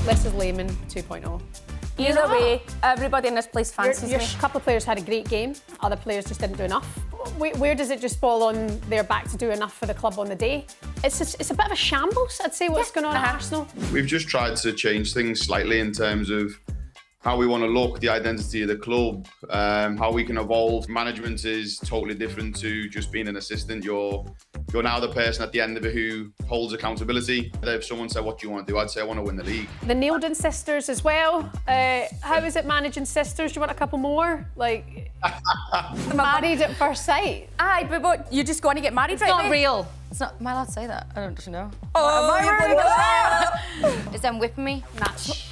This is Layman 2.0. Either way, everybody in this place fancies Your me. couple of players had a great game, other players just didn't do enough. Where does it just fall on their back to do enough for the club on the day? It's a bit of a shambles, I'd say, what's going on at Arsenal. We've just tried to change things slightly in terms of how we want to look, the identity of the club, how we can evolve. Management is totally different to just being an assistant. You're now the person at the end of it who holds accountability. If someone said, what do you want to do? I'd say, I want to win the league. The Neildon sisters as well. How is it managing sisters? Do you want a couple more? Like, married at first sight? Aye, but what, you're just going to get married It's right not away? real. It's not. Am I allowed to say that? I don't know. Oh, Is them whipping me? Match.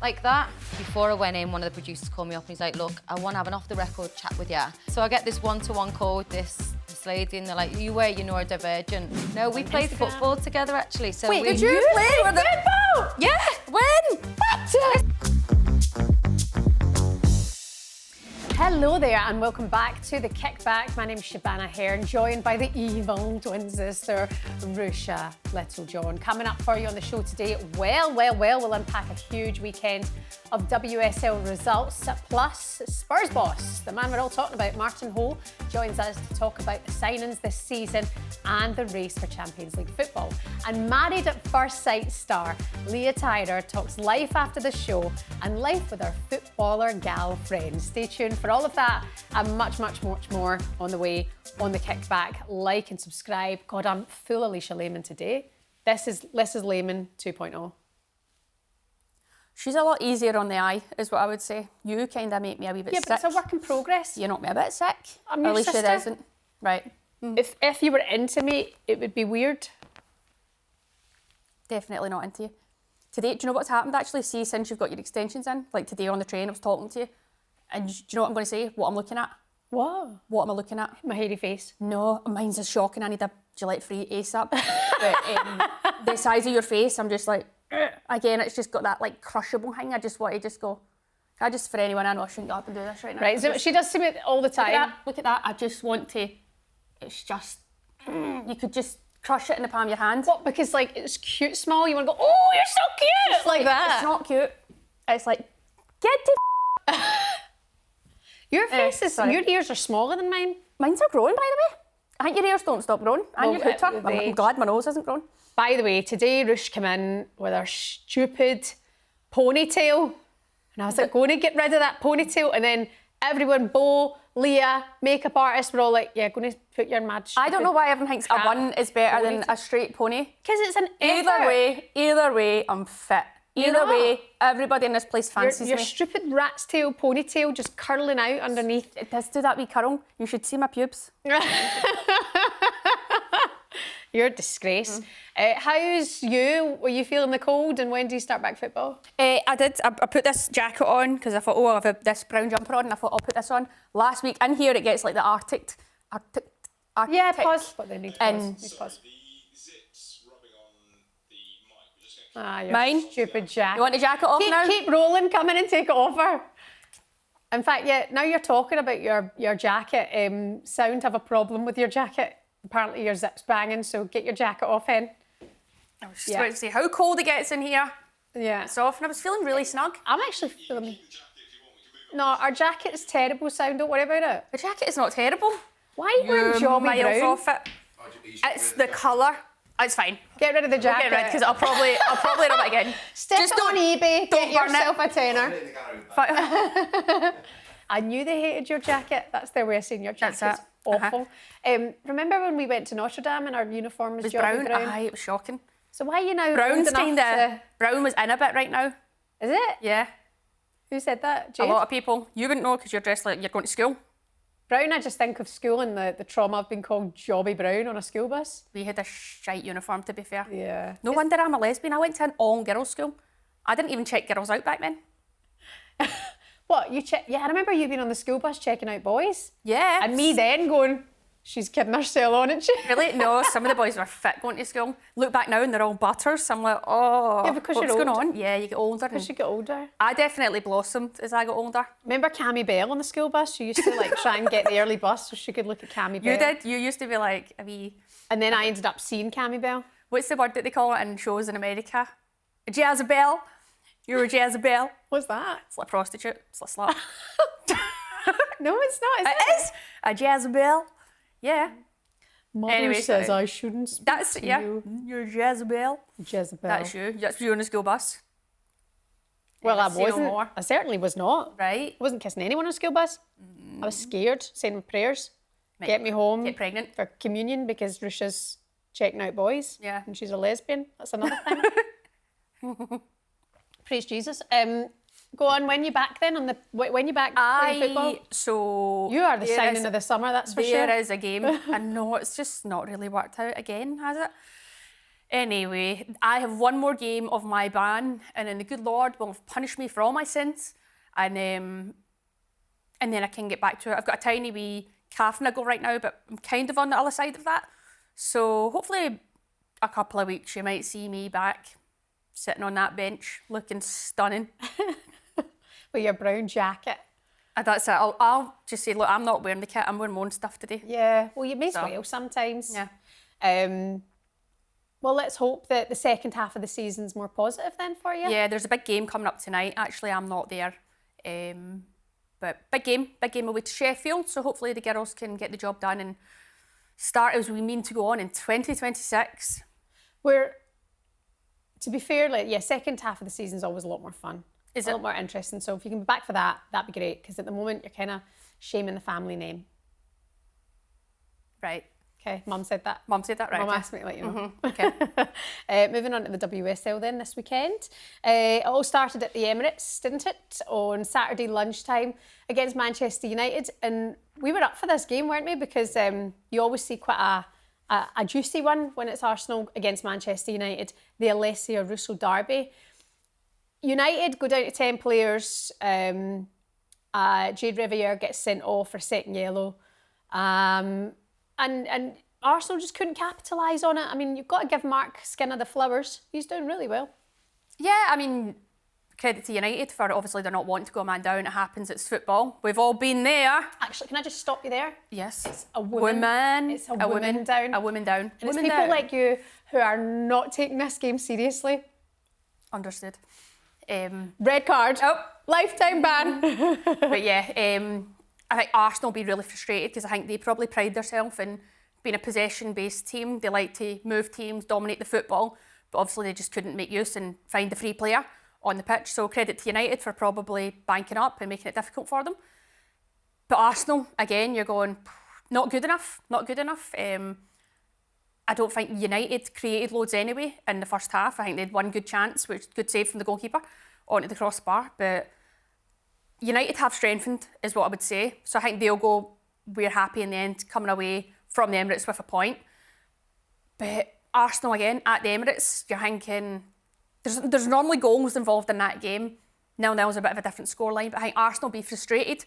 Like that. Before I went in, one of the producers called me up and he's like, look, I want to have an off-the-record chat with you. So I get this one-to-one call with this lady and they're like, you were, you know, a divergent. No, we played football together actually. So Wait, did you play with football? Yeah, when? What? Hello there and welcome back to The Kickback. My name's Shebahn Aherne, joined by the evil twin sister, Ruesha Littlejohn. Coming up for you on the show today, we'll unpack a huge weekend of WSL results, plus Spurs boss, the man we're all talking about, Martin Ho, joins us to talk about the signings this season and the race for Champions League football. And Married at First Sight star Leah Tyrer talks life after the show and life with her footballer gal friends. Stay tuned for all of that and much more on the way on The Kickback. Like and subscribe. God, I'm full Alicia Layman today. This is Layman 2.0. She's a lot easier on the eye, is what I would say. You kind of make me a wee bit sick. Yeah, but it's a work in progress. You knock me a bit sick. I'm your Alicia sister. isn't. Right. If you were into me, it would be weird. Definitely not into you. Today, do you know what's happened actually? See, since you've got your extensions in, like today on the train, I was talking to you, and do you know what I'm going to say? What I'm looking at? What? What am I looking at? My hairy face. No, mine's is shocking. I need a Gillette free ASAP. But the size of your face, I'm just like, again, it's just got that like crushable thing. I just want to just go. I just, for anyone I know, I shouldn't go up and do this right now. Right, so she does to me all the time. Look at that. I just want to. It's just. You could just crush it in the palm of your hand. What? Because like it's cute, small. You want to go, oh, you're so cute, It's like that. It's not cute. It's like, get to. Your face is. sorry. Your ears are smaller than mine. Mine's are growing, by the way. I think your ears don't stop growing. And your hooter. I'm glad my nose isn't growing. By the way, today Rush came in with her stupid ponytail, and I was like, going to get rid of that ponytail, and then everyone, Bo, Leah, makeup artist, were all like, yeah, going to put your mad. I don't know why everyone thinks a bun is better than a straight pony. Because it's an Either way, I'm fit. Either way, everybody in this place fancies your me. stupid rat's tail ponytail just curling out underneath. It does do that wee curl. You should see my pubes. You're a disgrace. How's you? Were you feeling the cold, and when do you start back football? I did. I put this jacket on because I thought, oh, I have this brown jumper on, and I thought I'll put this on. Last week in here, it gets like the Arctic. Yeah, pause. But they need to pause. And- Need to pause. The zips rubbing on the mic. We're just Ah, your Mine? stupid jacket. You want the jacket off now? Keep rolling, come in and take it off her. In fact, yeah, now you're talking about your jacket, sound have a problem with your jacket. Apparently your zip's banging, so get your jacket off, Hen. I was just about to say how cold it gets in here. Yeah. It's off, and I was feeling really snug. I'm actually feeling... No, our jacket's terrible sound, don't worry about it. The jacket is not terrible. Why are you wearing Jobby miles Brown? off it. It's the colour. It's fine. Get rid of the jacket. Get rid, because I'll probably rub it again. Stick Just it on eBay, don't get burn yourself a tenner. But- I knew they hated your jacket. That's their way of saying your jacket's That's it. awful. Remember when we went to Notre Dame and our uniform was It was Jobby brown. Aye, it was shocking. So why are you now Brown's old enough kind of... Brown was in a bit right now. Is it? Yeah. Who said that? A Jade? lot of people. You wouldn't know because you're dressed like you're going to school. Brown, I just think of school and the trauma of being called Jobby Brown on a school bus. We had a shite uniform, to be fair. Yeah. No wonder I'm a lesbian. I went to an all-girls school. I didn't even check girls out back then. What, you check? Yeah, I remember you being on the school bus checking out boys. Yeah. And me then going, she's kidding herself on it. Really? No, some of the boys were fit going to school. Look back now and they're all butters. I'm like, oh, Yeah, because what's you're going older. on? Yeah, you get older. As you get older. I definitely blossomed as I got older. Remember Cammy Bell on the school bus? She used to like try and get the early bus so she could look at Cammy Bell. You did? You used to be like a wee... And then I ended up seeing Cammy Bell. What's the word that they call it in shows in America? Jezebel. You're a Jezebel. What's that? It's like a prostitute. It's like a slut. No, it's not. Is It is a Jezebel. Yeah. Mother Anyway, says so- I shouldn't speak That's, to yeah. you. You're a Jezebel. Jezebel. That's you. That's you on the school bus. Well, I Say no wasn't. more. I certainly was not. Right. I wasn't kissing anyone on a school bus. I was scared, saying my prayers. Get me home Get pregnant. for communion because Ruesha's checking out boys. Yeah. And she's a lesbian. That's another thing. Praise Jesus. Go on. When you back then? When you back playing football? So You are the there signing is- of the summer. That's for There sure. is a game. I know it's just not really worked out again, has it? Anyway, I have one more game of my ban, and then the good Lord will punish me for all my sins, and then I can get back to it. I've got a tiny wee calf niggle right now, but I'm kind of on the other side of that. So hopefully, a couple of weeks you might see me back, sitting on that bench, looking stunning. With your brown jacket. And that's it. I'll just say, look, I'm not wearing the kit. I'm wearing my own stuff today. Yeah. Well, you may as So- well sometimes. Yeah. Well, let's hope that the second half of the season's more positive then for you. Yeah, there's a big game coming up tonight. Actually, I'm not there. But big game away to Sheffield. So hopefully the girls can get the job done and start as we mean to go on in 2026. We're, to be fair, second half of the season's always a lot more fun. Is a it? lot more interesting. So if you can be back for that, that'd be great. Because at the moment, you're kind of shaming the family name. Right. Okay, Mum said that. Mum said that, right? Mum okay. asked me to let you know. Okay. Moving on to the WSL then this weekend. It all started at the Emirates, didn't it? On Saturday lunchtime against Manchester United. And we were up for this game, weren't we? Because you always see quite a juicy one when it's Arsenal against Manchester United, the Alessia Russo derby. United go down to 10 players. Jade Riviere gets sent off for a second yellow. And Arsenal just couldn't capitalise on it. I mean, you've got to give Mark Skinner the flowers. He's doing really well. Yeah, I mean, credit to United for obviously they're not wanting to go a man down. It happens, it's football. We've all been there. Actually, can I just stop you there? Yes. It's a woman. It's a woman down. A woman down. And it's Woman people down. like you who are not taking this game seriously. Understood. Red card. Oh. Lifetime ban. But yeah, I think Arsenal will be really frustrated because I think they probably pride themselves in being a possession-based team. They like to move teams, dominate the football, but obviously they just couldn't make use and find a free player on the pitch. So credit to United for probably banking up and making it difficult for them. But Arsenal, again, you're going, not good enough, not good enough. I don't think United created loads anyway in the first half. I think they had one good chance, which good save from the goalkeeper onto the crossbar. But United have strengthened, is what I would say. So I think they'll go, we're happy in the end, coming away from the Emirates with a point. But Arsenal again, at the Emirates, you're thinking, there's normally goals involved in that game. 0-0 is a bit of a different scoreline, but I think Arsenal will be frustrated.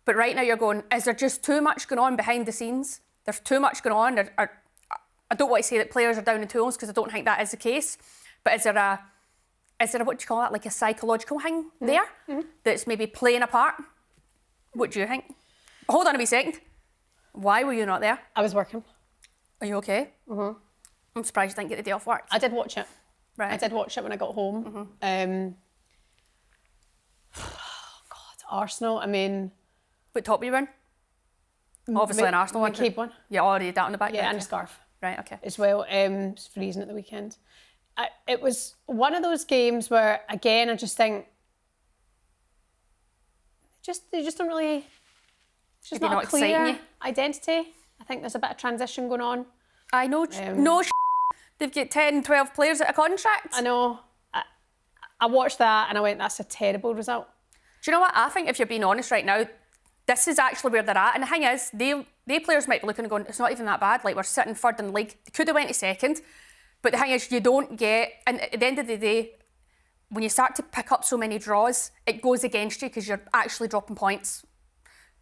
But right now you're going, is there just too much going on behind the scenes? There's too much going on. I don't want to say that players are down in tools because I don't think that is the case. But is there a what do you call that, like a psychological thing there that's maybe playing a part? What do you think? Hold on a wee second. Why were you not there? I was working. Are you okay? Mm-hmm. I'm surprised you didn't get the day off work. I did watch it. Right. I did watch it when I got home. God, Arsenal, I mean... What top were you in? Obviously an Arsenal one. McCabe one. Yeah, already that on the back. Yeah, right, and a okay. scarf. Right, okay. As well. It's freezing at the weekend. It was one of those games where, again, I just think they just don't really. It's just Maybe not not a clear exciting you. identity. I think there's a bit of transition going on. I know. They've got 10, 12 players at a contract. I know. I watched that and I went, that's a terrible result. Do you know what? I think if you're being honest right now, this is actually where they're at. And the thing is, they players might be looking and going, it's not even that bad. Like, we're sitting third in the league. They could have went to second. But the thing is, you don't get... And at the end of the day, when you start to pick up so many draws, it goes against you because you're actually dropping points.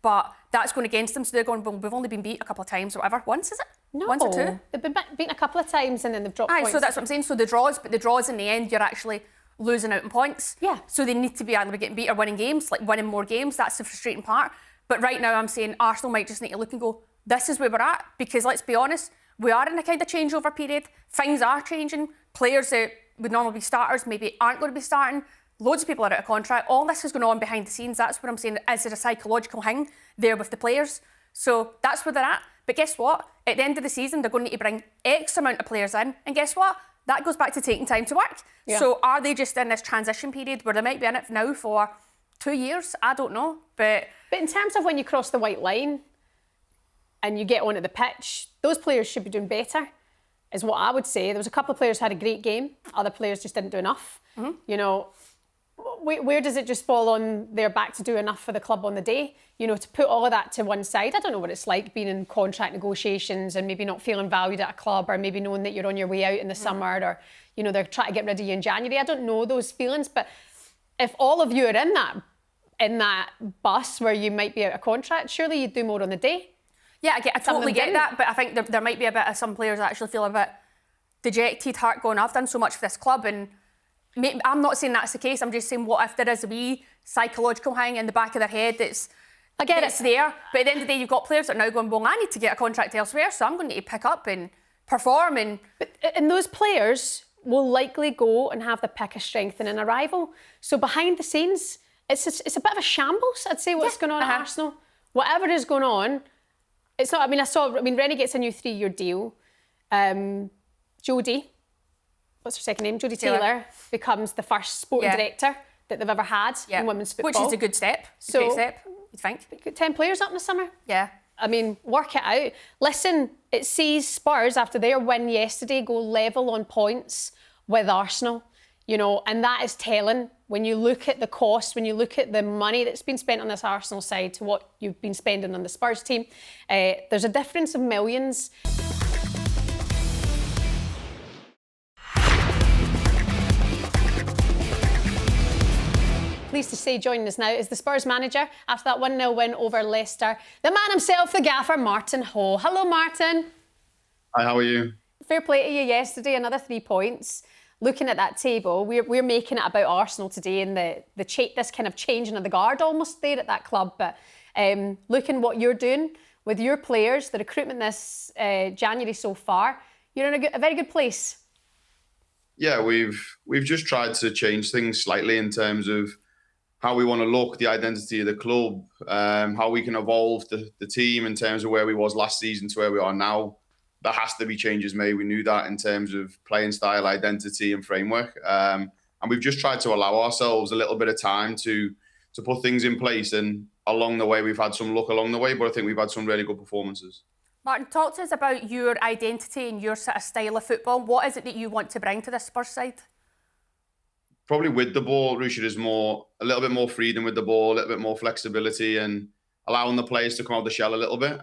But that's going against them. So they're going, well, we've only been beat a couple of times or whatever. Once, is it? No. Once or two? They've been beaten a couple of times and then they've dropped Aye, points. so that's what I'm saying. So the draws in the end, you're actually losing out on points. Yeah. So they need to be either getting beat or winning games, like winning more games. That's the frustrating part. But right now I'm saying Arsenal might just need to look and go, this is where we're at. Because let's be honest, we are in a kind of changeover period. Things are changing. Players that would normally be starters maybe aren't going to be starting. Loads of people are out of contract. All this is going on behind the scenes. That's what I'm saying. Is there a psychological thing there with the players? So that's where they're at. But guess what? At the end of the season, they're going to need to bring X amount of players in. And guess what? That goes back to taking time to work. Yeah. So are they just in this transition period where they might be in it now for 2 years? I don't know. But in terms of when you cross the white line and you get onto the pitch, those players should be doing better, is what I would say. There was a couple of players who had a great game. Other players just didn't do enough. Mm-hmm. You know, where does it just fall on their back to do enough for the club on the day? You know, to put all of that to one side. I don't know what it's like being in contract negotiations and maybe not feeling valued at a club, or maybe knowing that you're on your way out in the summer, or, you know, they're trying to get rid of you in January. I don't know those feelings, but if all of you are in that bus where you might be out of contract, surely you'd do more on the day. Yeah, I totally get that, but I think there might be a bit of some players that actually feel a bit dejected, heart going, I've done so much for this club, and I'm not saying that's the case. I'm just saying, what if there is a wee psychological thing in the back of their head that's there, but at the end of the day, you've got players that are now going, well, I need to get a contract elsewhere, so I'm going to need to pick up and perform. And those players will likely go and have the pick of strength in an arrival. So behind the scenes, it's a bit of a shambles, I'd say, what's going on at Arsenal. Whatever is going on, it's not. I mean, Rennie gets a new 3-year deal. Jodie, what's her second name? Jodie Taylor becomes the first sporting director that they've ever had in women's football. Which is a good step. Great step, you'd think. 10 players up in the summer. Yeah. I mean, work it out. Listen, it sees Spurs, after their win yesterday, go level on points with Arsenal. You know, and that is telling when you look at the cost, when you look at the money that's been spent on this Arsenal side to what you've been spending on the Spurs team. There's a difference of millions. Pleased to say joining us now is the Spurs manager after that 1-0 win over Leicester. The man himself, the gaffer, Martin Ho. Hello, Martin. Hi, how are you? Fair play to you yesterday, another 3 points. Looking at that table, we're making it about Arsenal today and this kind of changing of the guard almost there at that club. But looking what you're doing with your players, the recruitment this January so far, you're in a very good place. Yeah, we've just tried to change things slightly in terms of how we want to look, the identity of the club, how we can evolve the team in terms of where we was last season to where we are now. There has to be changes made. We knew that in terms of playing style, identity and framework. And we've just tried to allow ourselves a little bit of time to put things in place. And along the way, we've had some luck along the way, but I think we've had some really good performances. Martin, talk to us about your identity and your sort of style of football. What is it that you want to bring to this Spurs side? Probably with the ball, Ruesha, is a little bit more freedom with the ball, a little bit more flexibility and allowing the players to come out of the shell a little bit.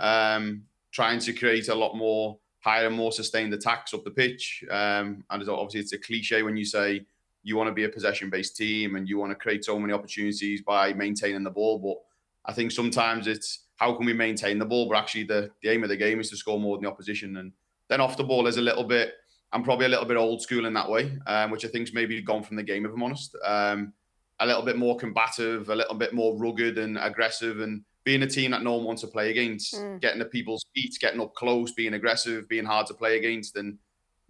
Trying to create a lot more higher and more sustained attacks up the pitch. And obviously it's a cliche when you say you want to be a possession-based team and you want to create so many opportunities by maintaining the ball. But I think sometimes it's how can we maintain the ball? But actually the aim of the game is to score more than the opposition. And then off the ball is I'm probably a little bit old school in that way, which I think's maybe gone from the game, if I'm honest. A little bit more combative, a little bit more rugged and aggressive, and being a team that no one wants to play against, getting at people's feet, getting up close, being aggressive, being hard to play against. And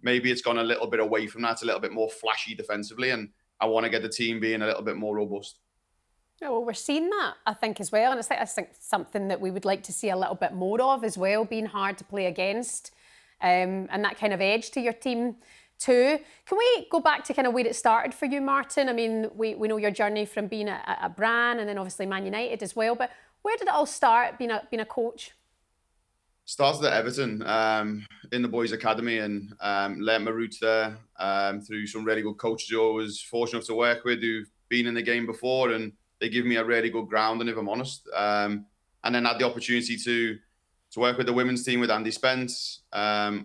maybe it's gone a little bit away from that, a little bit more flashy defensively. And I want to get the team being a little bit more robust. Yeah, well, we're seeing that, I think, as well. And I think something that we would like to see a little bit more of as well, being hard to play against. And that kind of edge to your team too. Can we go back to kind of where it started for you, Martin? I mean, we know your journey from being at Bran and then obviously Man United as well, but where did it all start, being a coach? Started at Everton in the boys' academy and learnt my roots there through some really good coaches who I was fortunate enough to work with who've been in the game before, and they give me a really good grounding, if I'm honest. And then had the opportunity to work with the women's team with Andy Spence,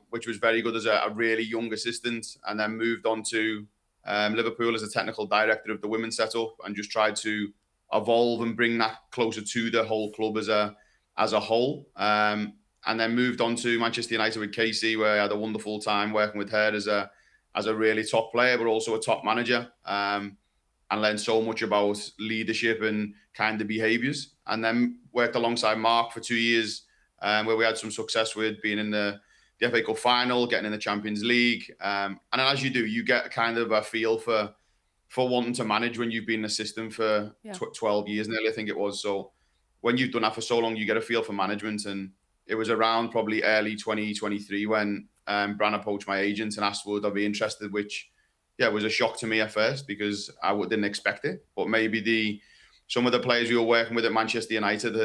which was very good as a really young assistant, and then moved on to Liverpool as a technical director of the women's setup and just tried to evolve and bring that closer to the whole club as a whole. And then moved on to Manchester United with Casey, where I had a wonderful time working with her as a really top player, but also a top manager, and learned so much about leadership and kind of behaviours. And then worked alongside Mark for 2 years, where we had some success with being in the the FA Cup final, getting in the Champions League. And then as you do, you get kind of a feel for wanting to manage when you've been an assistant for 12 years nearly, I think it was. So when you've done that for so long, you get a feel for management. And it was around probably early 2023 when Bran approached my agent and asked would I be interested, which was a shock to me at first because I didn't expect it. But maybe some of the players we were working with at Manchester United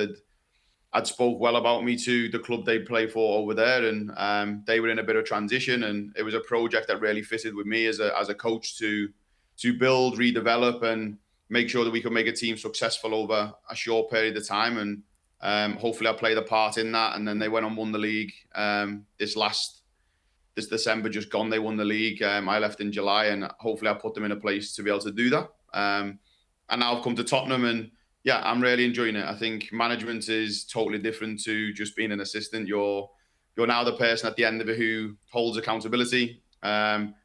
had spoke well about me to the club they play for over there, and they were in a bit of transition, and it was a project that really fitted with me as a coach to build, redevelop, and make sure that we could make a team successful over a short period of time. And hopefully I played a part in that. And then they went and won the league this December just gone. They won the league. I left in July, and hopefully I put them in a place to be able to do that. And now I've come to Tottenham, and I'm really enjoying it. I think management is totally different to just being an assistant. You're now the person at the end of it who holds accountability.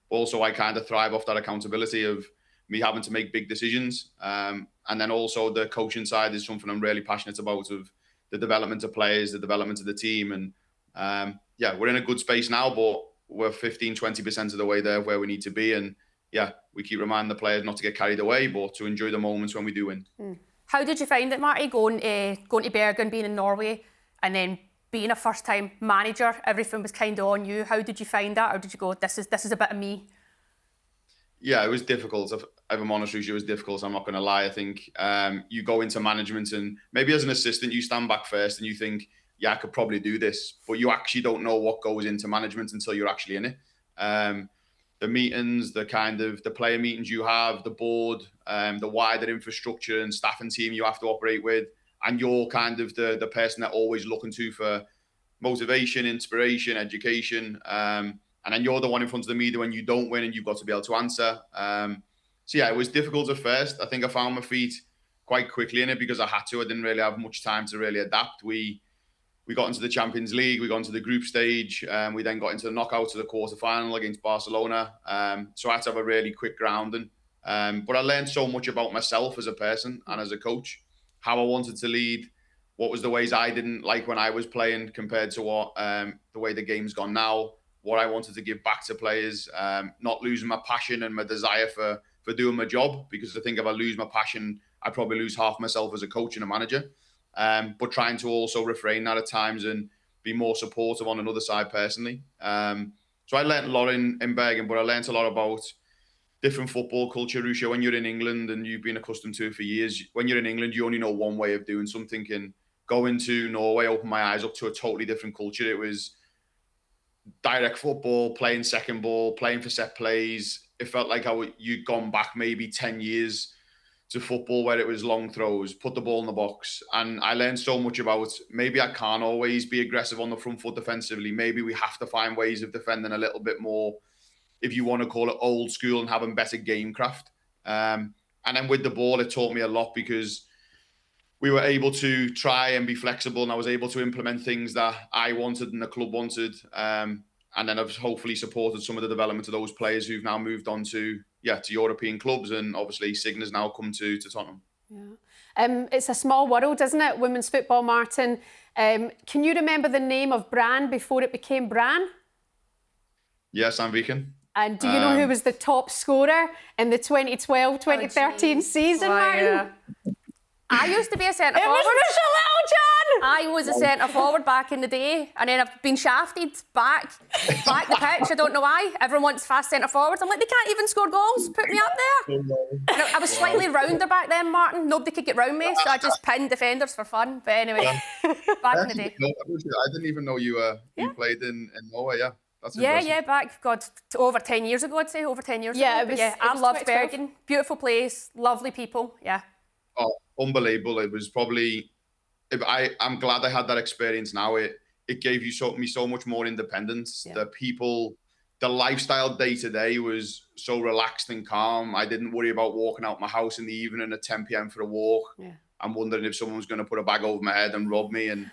Also, I kind of thrive off that accountability of me having to make big decisions. And then also the coaching side is something I'm really passionate about, of the development of players, the development of the team. And we're in a good space now, but we're 15-20% of the way there where we need to be. And we keep reminding the players not to get carried away, but to enjoy the moments when we do win. How did you find it, Marty, going to Bergen, being in Norway, and then being a first-time manager? Everything was kind of on you. How did you find that, or did you go, this is a bit of me? Yeah, it was difficult. If I'm honest with you, it was difficult. I'm not going to lie. I think you go into management, and maybe as an assistant, you stand back first and you think, I could probably do this, but you actually don't know what goes into management until you're actually in it. The meetings, the player meetings you have, the board, the wider infrastructure and staff and team you have to operate with, and you're kind of the person they're always looking to for motivation, inspiration, education. And then you're the one in front of the media when you don't win, and you've got to be able to answer. It was difficult at first. I think I found my feet quite quickly in it because I had to. I didn't really have much time to really adapt. We got into the Champions League, we got into the group stage, we then got into the knockouts of the quarter-final against Barcelona. So I had to have a really quick grounding. But I learned so much about myself as a person and as a coach, how I wanted to lead, what was the ways I didn't like when I was playing compared to what the way the game's gone now, what I wanted to give back to players, not losing my passion and my desire for doing my job, because I think if I lose my passion, I probably lose half myself as a coach and a manager. But trying to also refrain that at times and be more supportive on another side personally. So I learned a lot in Bergen, but I learned a lot about different football culture, Ruesha. When you're in England and you've been accustomed to it for years, when you're in England, you only know one way of doing something. And going to Norway opened my eyes up to a totally different culture. It was direct football, playing second ball, playing for set plays. It felt like you'd gone back maybe 10 years to football, where it was long throws, put the ball in the box. And I learned so much about maybe I can't always be aggressive on the front foot defensively. Maybe we have to find ways of defending a little bit more, if you want to call it old school, and having better game craft. And then with the ball, it taught me a lot because we were able to try and be flexible, and I was able to implement things that I wanted and the club wanted. And then I've hopefully supported some of the development of those players who've now moved on to European clubs, and obviously Signa's now come to Tottenham. Yeah, it's a small world, isn't it? Women's football, Martin. Can you remember the name of Bran before it became Bran? Yes, I'm Viken. And do you know who was the top scorer in the 2012-2013 season, Martin? Yeah. I used to be a centre forward. It was Ruesha Littlejohn! I was a centre forward back in the day, and then I've been shafted back the pitch. I don't know why. Everyone wants fast centre forwards. I'm like, they can't even score goals. Put me up there. And I was slightly rounder back then, Martin. Nobody could get round me, so I just pinned defenders for fun. But anyway, back in the day. I didn't even know you played in Norway. Yeah. That's back, over 10 years ago, I'd say, over 10 years ago. I loved 2012. Bergen. Beautiful place, lovely people, Oh, unbelievable. It was probably, I'm glad I had that experience now. It gave me so much more independence. The people, the lifestyle day to day was so relaxed and calm. I didn't worry about walking out my house in the evening at 10 p.m. for a walk. I'm wondering if someone was going to put a bag over my head and rob me. And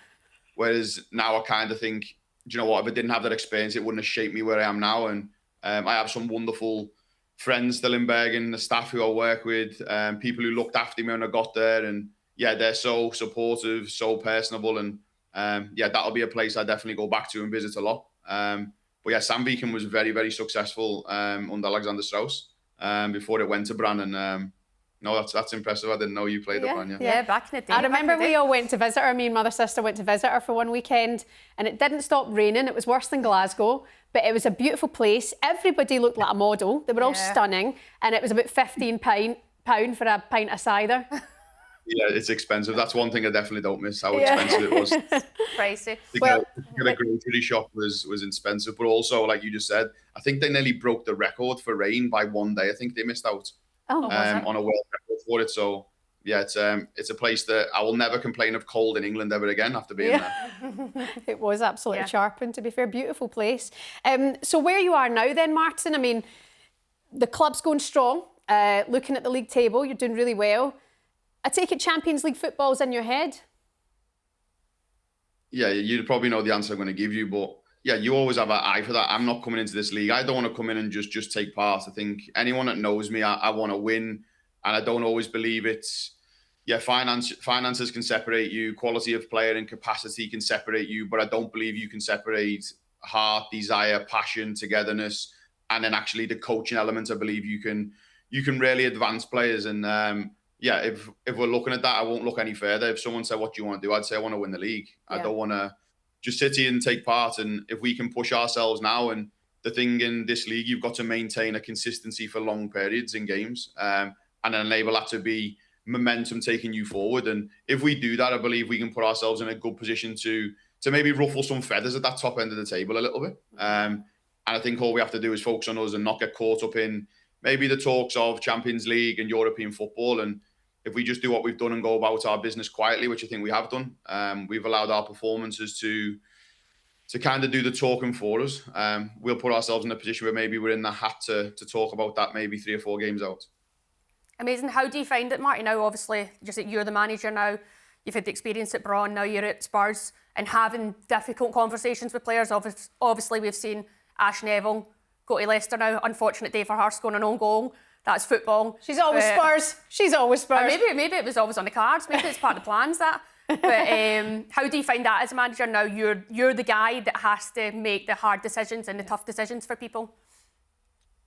whereas now I kind of think, do you know what, if I didn't have that experience, it wouldn't have shaped me where I am now. And I have some wonderful friends still in Bergen, the staff who I work with, people who looked after me when I got there. And they're so supportive, so personable. And that'll be a place I definitely go back to and visit a lot. But yeah, Sandviken was very, very successful under Alexander Strauss before it went to Brann. And no, that's impressive. I didn't know you played at Brann. Yeah, back in the day. I remember we all went to visit her. Me and mother sister went to visit her for one weekend, and it didn't stop raining. It was worse than Glasgow, but it was a beautiful place. Everybody looked like a model. They were all stunning, and it was about £15 for a pint of cider. Yeah, it's expensive. That's one thing I definitely don't miss, how expensive it was. Pricey. To get a grocery shop was expensive, but also, like you just said, I think they nearly broke the record for rain by one day. I think they missed out on a world record for it. So yeah, it's a place that I will never complain of cold in England ever again after being there. It was absolutely sharpened, to be fair. Beautiful place. So where you are now then, Martin, I mean, the club's going strong. Looking at the league table, you're doing really well. I take it Champions League football's in your head? Yeah, you probably know the answer I'm going to give you, but yeah, you always have an eye for that. I'm not coming into this league. I don't want to come in and just take part. I think anyone that knows me, I want to win, and I don't always believe it's, finances can separate you, quality of player and capacity can separate you, but I don't believe you can separate heart, desire, passion, togetherness, and then actually the coaching element. I believe you can really advance players. And if we're looking at that, I won't look any further. If someone said, what do you want to do? I'd say I want to win the league. I don't want to just sit here and take part. And if we can push ourselves now, and the thing in this league, you've got to maintain a consistency for long periods in games, and enable that to be momentum taking you forward. And if we do that, I believe we can put ourselves in a good position to maybe ruffle some feathers at that top end of the table a little bit. And I think all we have to do is focus on us and not get caught up in maybe the talks of Champions League and European football. And if we just do what we've done and go about our business quietly, which I think we have done, we've allowed our performances to kind of do the talking for us. We'll put ourselves in a position where maybe we're in the hat to talk about that maybe 3 or 4 games out. Amazing. How do you find it, Marty? Now, obviously, you're the manager now. You've had the experience at Brann, now you're at Spurs, and having difficult conversations with players. Obviously, we've seen Ash Neville go to Leicester now. Unfortunate day for her, scoring an own goal. That's football. She's always Spurs. She's always Spurs. Maybe it was always on the cards. Maybe it's part of the plans, that. But how do you find that as a manager now? You're the guy that has to make the hard decisions and the tough decisions for people.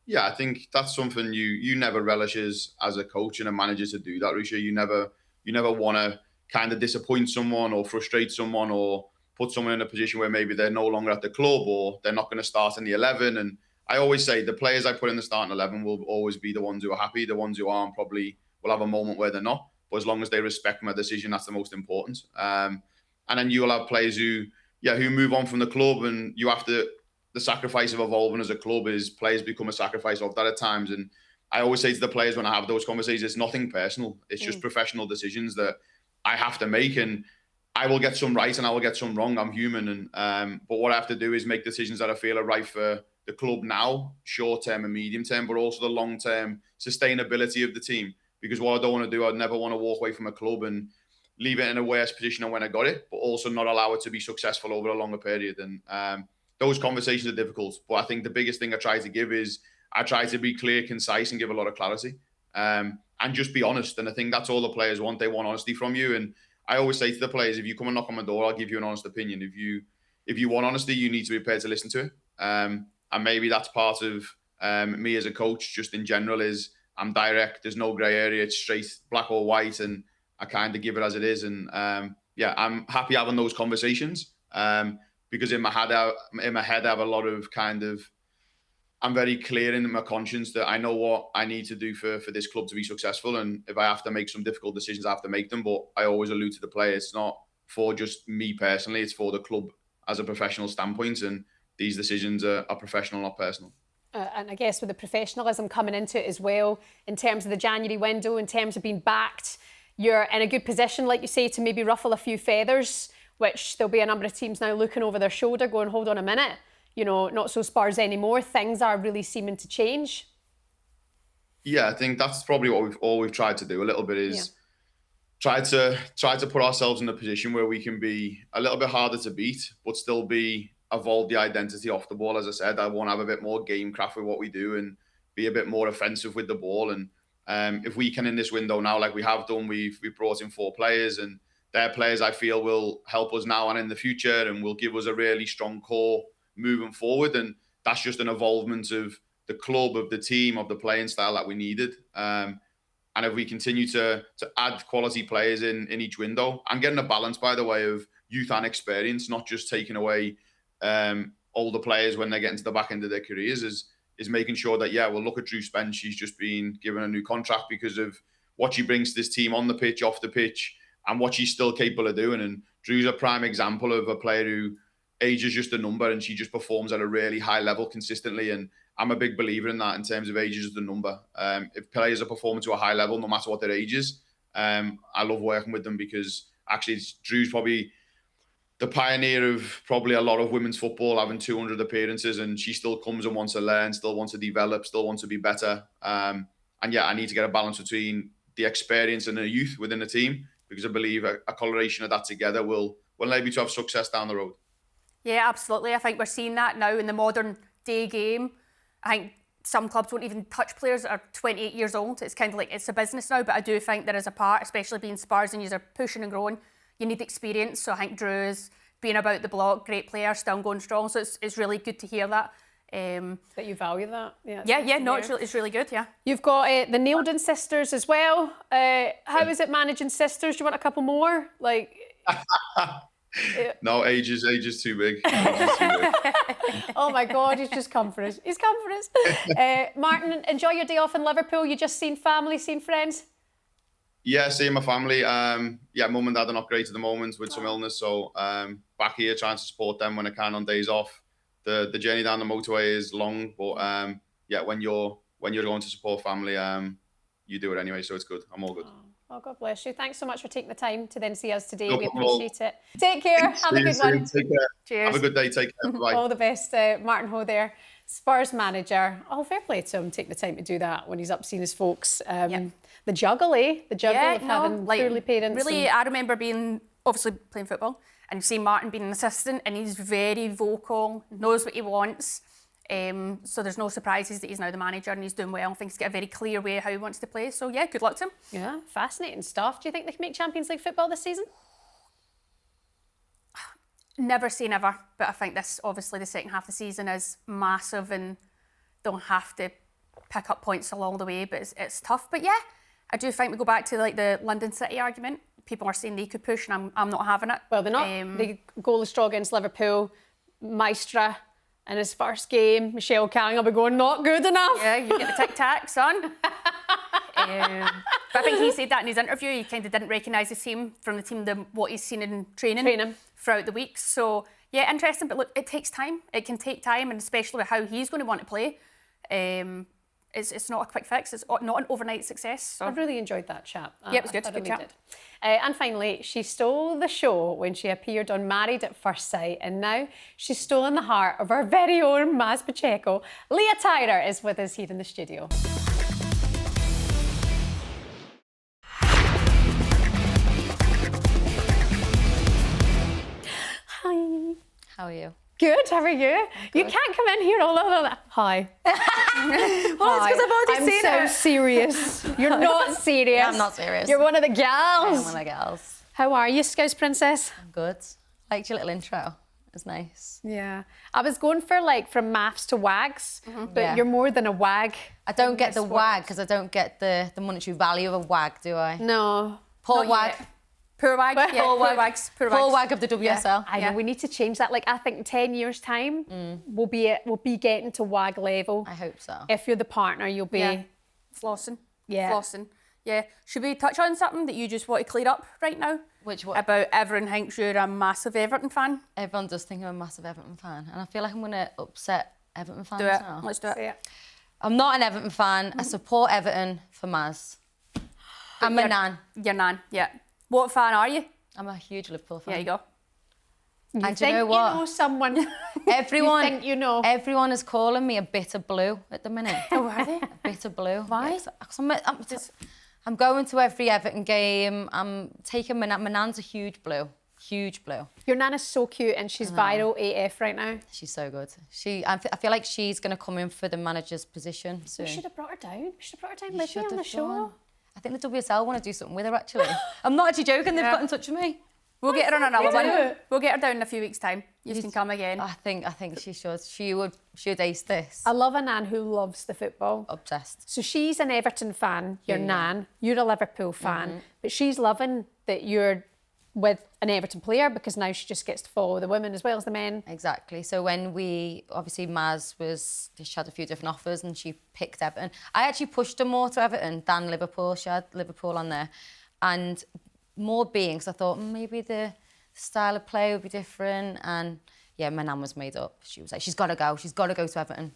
Yeah, I think that's something you never relish as a coach and a manager to do that, Ruesha. You never want to kind of disappoint someone or frustrate someone or put someone in a position where maybe they're no longer at the club or they're not going to start in the 11. And I always say the players I put in the starting 11 will always be the ones who are happy. The ones who aren't probably will have a moment where they're not. But as long as they respect my decision, that's the most important. And then you will have players who move on from the club, and you have to. The sacrifice of evolving as a club is players become a sacrifice of that at times. And I always say to the players when I have those conversations, it's nothing personal. It's just professional decisions that I have to make, and I will get some right and I will get some wrong. I'm human, and but what I have to do is make decisions that I feel are right for the club now, short term and medium term, but also the long term sustainability of the team. Because what I don't want to do, I'd never want to walk away from a club and leave it in a worse position than when I got it, but also not allow it to be successful over a longer period. And those conversations are difficult. But I think the biggest thing I try to give is I try to be clear, concise, and give a lot of clarity, and just be honest. And I think that's all the players want. They want honesty from you. And I always say to the players, if you come and knock on my door, I'll give you an honest opinion. If you want honesty, you need to be prepared to listen to it. And maybe that's part of me as a coach, just in general, is I'm direct. There's no grey area. It's straight black or white, and I kind of give it as it is. And I'm happy having those conversations because in my head I have a lot of I'm very clear in my conscience that I know what I need to do for this club to be successful. And if I have to make some difficult decisions, I have to make them. But I always allude to the player. It's not for just me personally. It's for the club as a professional standpoint. And these decisions are professional, not personal. And I guess with the professionalism coming into it as well, in terms of the January window, in terms of being backed, you're in a good position, like you say, to maybe ruffle a few feathers, which there'll be a number of teams now looking over their shoulder going, hold on a minute, not so Spurs anymore. Things are really seeming to change. Yeah, I think that's probably what we've tried to do a little bit is try to put ourselves in a position where we can be a little bit harder to beat, but still evolve the identity off the ball. As I said, I want to have a bit more game craft with what we do and be a bit more offensive with the ball. And if we can in this window now, like we have done, we've brought in 4 players, and they're players I feel will help us now and in the future, and will give us a really strong core moving forward. And that's just an evolvement of the club, of the team, of the playing style that we needed. And if we continue to add quality players in each window, and getting a balance, by the way, of youth and experience, not just taking away older players when they get into the back end of their careers, is making sure that, we'll look at Drew Spence. She's just been given a new contract because of what she brings to this team on the pitch, off the pitch, and what she's still capable of doing. And Drew's a prime example of a player who age is just a number, and she just performs at a really high level consistently. And I'm a big believer in that in terms of age is just a number. If players are performing to a high level, no matter what their age is, I love working with them, because actually Drew's probably the pioneer of probably a lot of women's football, having 200 appearances, and she still comes and wants to learn, still wants to develop, still wants to be better. And I need to get a balance between the experience and the youth within the team, because I believe a correlation of that together will enable you to have success down the road. Yeah, absolutely. I think we're seeing that now in the modern day game. I think some clubs won't even touch players that are 28 years old. It's kind of like it's a business now, but I do think there is a part, especially being Spurs and you're pushing and growing, you need experience. So I think Drew is being about the block, great player, still going strong. So it's really good to hear that. That you value that. It's really good, yeah. You've got the Neildon sisters as well. How is it managing sisters? Do you want a couple more? No, age is too big. Age is too big. Oh my God, he's just come for us. He's come for us. Martin, enjoy your day off in Liverpool. You just seen family, seen friends? Yeah, seeing my family. Mum and dad are not great at the moment with some illness, so back here trying to support them when I can on days off. The journey down the motorway is long, but when you're going to support family, you do it anyway, so it's good. I'm all good. Oh, God bless you. Thanks so much for taking the time to then see us today. No we problem. appreciate it. Take care. Have a good one. Take care. Cheers. Have a good day. Take care. Bye. All the best, Martin Ho there. Spurs manager. Oh, fair play to him, taking the time to do that when he's up seeing his folks. The juggle, The juggle of having poorly parents. Really, I remember being, obviously playing football, and you see Martin being an assistant, and he's very vocal, knows what he wants. So there's no surprises that he's now the manager and he's doing well. I think he's got a very clear way of how he wants to play. So yeah, good luck to him. Yeah, fascinating stuff. Do you think they can make Champions League football this season? Never say never, but I think this, obviously the second half of the season is massive and they'll have to pick up points along the way, but it's tough. But yeah, I do think we go back to the London City argument. People are saying they could push and I'm not having it. Well, they're not. They goalless draw against Liverpool. Maestra in his first game, Michelle Canning will be going, not good enough. Yeah, you get the tic-tac, son. But I think he said that in his interview. He kind of didn't recognise the team from the team, what he's seen in training throughout the week. So, yeah, interesting. But look, it takes time. It can take time, and especially with how he's going to want to play. It's not a quick fix. It's not an overnight success. So. I really enjoyed that chat. Yeah, it was good. Good chat. And finally, she stole the show when she appeared on Married at First Sight, and now she's stolen the heart of our very own Maz Pacheco. Leah Tyrer is with us here in the studio. Hi. How are you? Good, how are you? You can't come in here all that. Hi. Well, it's because I've already seen it. I'm so serious. You're not serious. I'm not serious. You're one of the I am gals. one of the girls. How are you, Scouse Princess? I'm good. Liked your little intro. It's nice. Yeah. I was going for from MAFS to WAGs, but you're more than a WAG. I don't get the WAG because I don't get the monetary value of a WAG, do I? No. Poor Not WAG. yet. Poor WAG. Yeah, poor WAGs. Poor WAG of the WSL. I know, we need to change that. I think 10 years' time, we'll be getting to WAG level. I hope so. If you're the partner, you'll be... Flossing. Yeah. Flossing. Yeah. Should we touch on something that you just want to clear up right now? Which one? About everyone thinks you're a massive Everton fan. Everyone does think I'm a massive Everton fan, and I feel like I'm going to upset Everton fans Do it. now. Let's do it. Yeah. I'm not an Everton fan. I support Everton for Maz. I'm my nan. Your nan, yeah. What fan are you? I'm a huge Liverpool fan. There you go. You And think you know what? you know someone. Everyone, You think you know. Everyone is calling me a bitter blue at the minute. Oh, are they? A bitter blue. Why? Yeah, 'cause I'm going to every Everton game. I'm taking my nan's a huge blue. Huge blue. Your nan is so cute and she's viral AF right now. She's so good. I feel like she's going to come in for the manager's position soon. We should have brought her down. We should have brought her down, Livy, on the show. I think the WSL want to do something with her, actually. I'm not actually joking. They've got in touch with me. We'll get her on another do one. it. We'll get her down in a few weeks' time. You can come again. I think she should. She would ace this. I love a nan who loves the football. Obsessed. So she's an Everton fan, your nan. You're a Liverpool fan. But she's loving that you're with an Everton player because now she just gets to follow the women as well as the men. Exactly. So when obviously she had a few different offers and she picked Everton. I actually pushed her more to Everton than Liverpool. She had Liverpool on there. And more being, because I thought maybe the style of play would be different. And yeah, my nan was made up. She was like, she's got to go to Everton.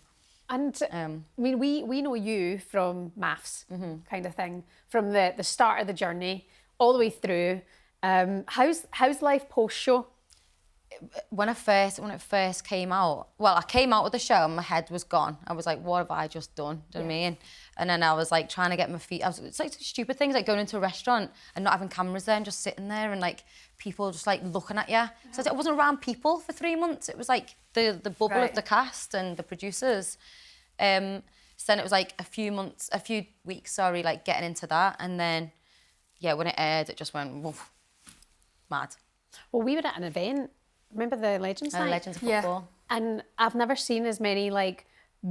And I mean, we know you from MAFS kind of thing, from the start of the journey all the way through. How's life post-show? When it first came out, well, I came out of the show and my head was gone. I was like, what have I just done? Do you know what I mean? And then I was like trying to get my feet. It's like stupid things, like going into a restaurant and not having cameras there and just sitting there and like people just like looking at you. So I wasn't around people for 3 months. It was like the bubble of the cast and the producers. So then it was like a few weeks, like getting into that. And then, yeah, when it aired, it just went, woof, mad. Well, we were at an event. Remember the Legends Night? Legends of Football. And I've never seen as many like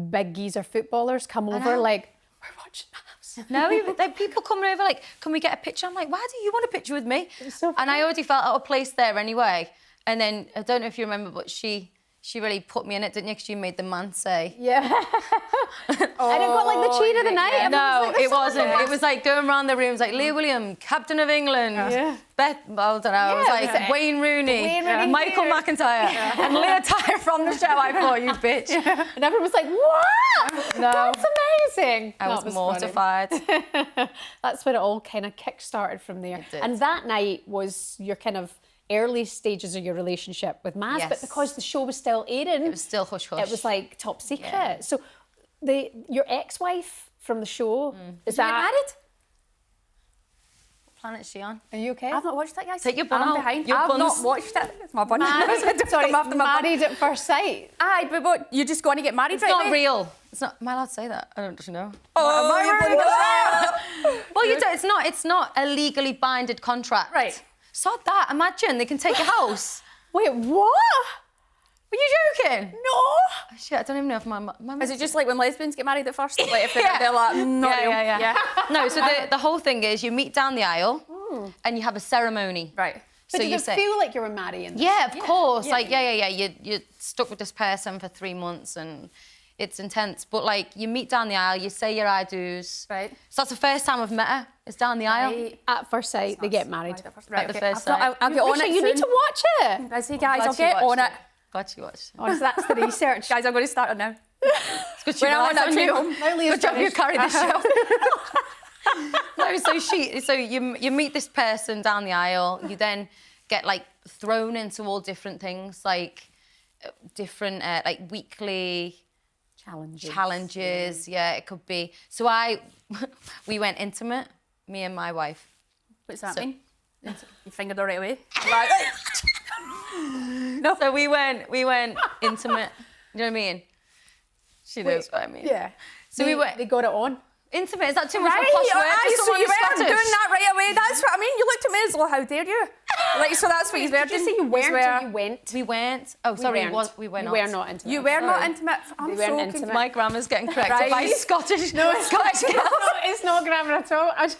big geezer footballers come over like, we're watching MAFS. No, like people coming over like, can we get a picture? I'm like, why do you want a picture with me? So and I already felt out of place there anyway. And then, I don't know if you remember, but she really put me in it, didn't you? Because you made the man say. Yeah. And it got like the cheer of the night. Yeah. No, Like, it wasn't. It was like going around the rooms like Leah Williams, captain of England. Yeah. Beth, I don't know. It was like Wayne Rooney, Michael McIntyre, and Leah Tyer from the show. I thought, you bitch. And everyone was like, what? No. That's amazing. I was mortified. That's when it all kind of kick-started from there. It did. And that night was your kind of early stages of your relationship with Maz, but Yes. because the show was still airing, It was still hush-hush. it was like top secret. Yeah. So your ex-wife from the show, is Did you get that... married? What planet is she on? Are you okay? I've not watched that, guys. Take your bun I'm out. behind. Your I've bun's- not watched it. It's my bun. Sorry, Come after my bun. married at first sight. Aye, but what? You're just going to get married It's right not away? real. It's not. Am I allowed to say that? I don't actually know. Oh, Well, you don't. It's not a legally binded contract. Right. Sod that. Imagine they can take your house. Wait, what? Were you joking? No. Oh, shit, I don't even know if my Is it just like when lesbians get married at first? Like if they're like, not real. Yeah. No, so the whole thing is you meet down the aisle and you have a ceremony. Right. But So did you it say, feel like you were marrying them? yeah, of course. Like, yeah. You're stuck with this person for 3 months and it's intense. But like, you meet down the aisle, you say your I do's. Right. So that's the first time I've met her. It's down the aisle. Right. At first sight, they get married. Right, the okay. first I'll get on Risha, it you need soon. to watch it. I say, guys, Glad I'll she get watched on it. Glad you watched. Oh, so that's the research. Guys, I'm going to start it now. It's good When I'm on that you. train home. Now Leah's Good job you finished. carried this show. No, so you meet this person down the aisle. You then get like thrown into all different things, like different like weekly challenges. Yeah, it could be. So we went intimate, me and my wife. What's that So- mean? You fingered her right away. No. So we went intimate. You know what I mean? She knows what I mean. Yeah. So we went They got it on. intimate. Is that too much Right, of a posh word? aye, Just so someone you who's weren't Scottish? doing that right away. That's what I mean. You looked at me as though, how dare you? Like, so that's what he's Did you say you weren't or you went? We went. Oh, sorry, weren't. we were You not. were not intimate. You were not Sorry. intimate. I'm They so weren't confused. intimate. My grammar's getting corrected Right. by Scottish. No, Scottish girl. No, it's not grammar at all. I just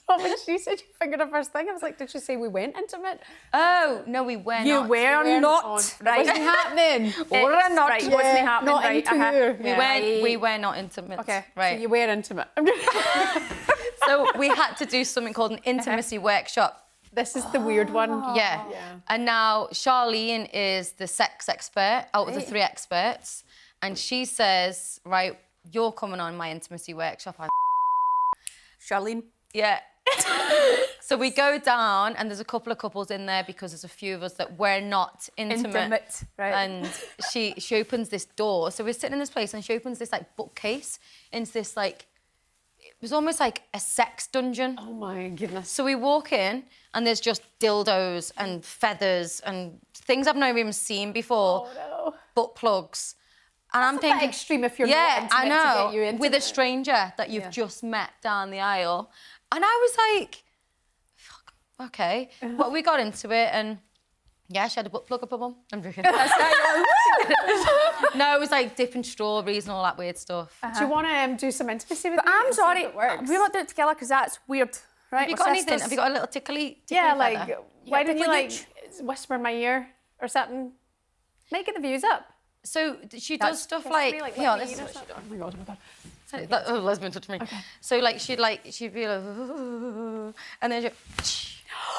thought when she said you fingered her first thing, I was like, did she say we went intimate? Oh no, we were You not. were on. not. Right. Wasn't happening. Or not. Yeah, Right, wasn't happening. not right. into her. We were not intimate. Okay. Right. So you were intimate. So we had to do something called an intimacy workshop. This is the weird one. Yeah. And now Charlene is the sex expert out of the 3 experts. And she says, right, you're coming on my intimacy workshop. Charlene. Yeah. So we go down and there's a couple of couples in there because there's a few of us that were not intimate. Right. And she opens this door. So we're sitting in this place and she opens this like bookcase into this like, it was almost like a sex dungeon. Oh my goodness. So we walk in and there's just dildos and feathers and things I've never even seen before. Oh no. Butt plugs. And I'm a bit thinking, extreme if you're yeah, not intimate I to know, get you with intimate. a stranger that you've just met down the aisle. And I was like, fuck, okay. But we got into it and yeah, she had a butt plug up her bum. I'm joking. No, it was like dipping strawberries and all that weird stuff. Do you want to do some intimacy with But me I'm and see sorry, if it works? we're not doing it together because that's weird, right? Have you We're got anything? sisters. Have you got a little tickly Yeah, feather? like, why don't you tickly like gooch? whisper in my ear or something? Might get the views up. So she does stuff like, me, like, yeah, lick this me is or what she does. Oh my god, oh my god. Oh, lesbian touch me. Okay. So like she'd be like, and then she,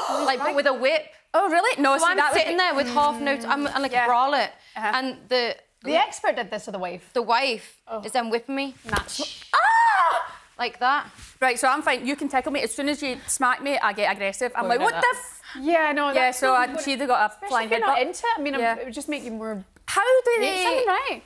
like but with a whip. Oh, really? No, So see, I'm that would sitting be... there with half notes. I'm like Yeah. a bralette, Uh-huh. and the expert did this, or the wife? the wife is then whipping me like that. Right, so I'm fine. You can tickle me. As soon as you smack me, I get aggressive. I'm like, about what that. the f... Yeah, no. Yeah, that's so not she'd have got a Especially flying if you're not headbutt. into it. I mean, Yeah. it would just make you more... How do It's they... something right.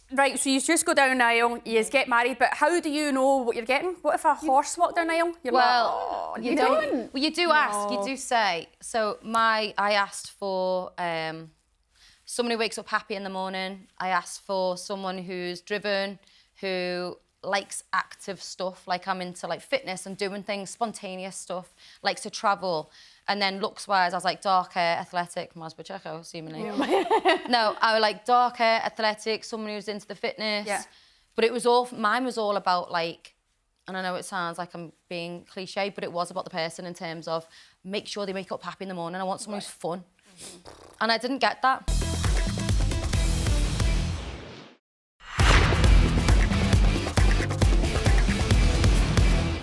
Right, so you just go down an aisle, you get married, but how do you know what you're getting? What if a horse walked down an aisle? You're Well, like, you don't. Well, you do ask. You do say. So I asked for someone who wakes up happy in the morning. I asked for someone who's driven, who likes active stuff. Like I'm into like fitness and doing things, spontaneous stuff. Likes to travel. And then looks-wise, I was like dark hair, athletic, Mars Pacheco, seemingly. No, I was like dark hair, athletic, someone who's into the fitness. Yeah. But mine was all about like, and I know it sounds like I'm being cliche, but it was about the person in terms of make sure they wake up happy in the morning. I want someone who's fun. And I didn't get that.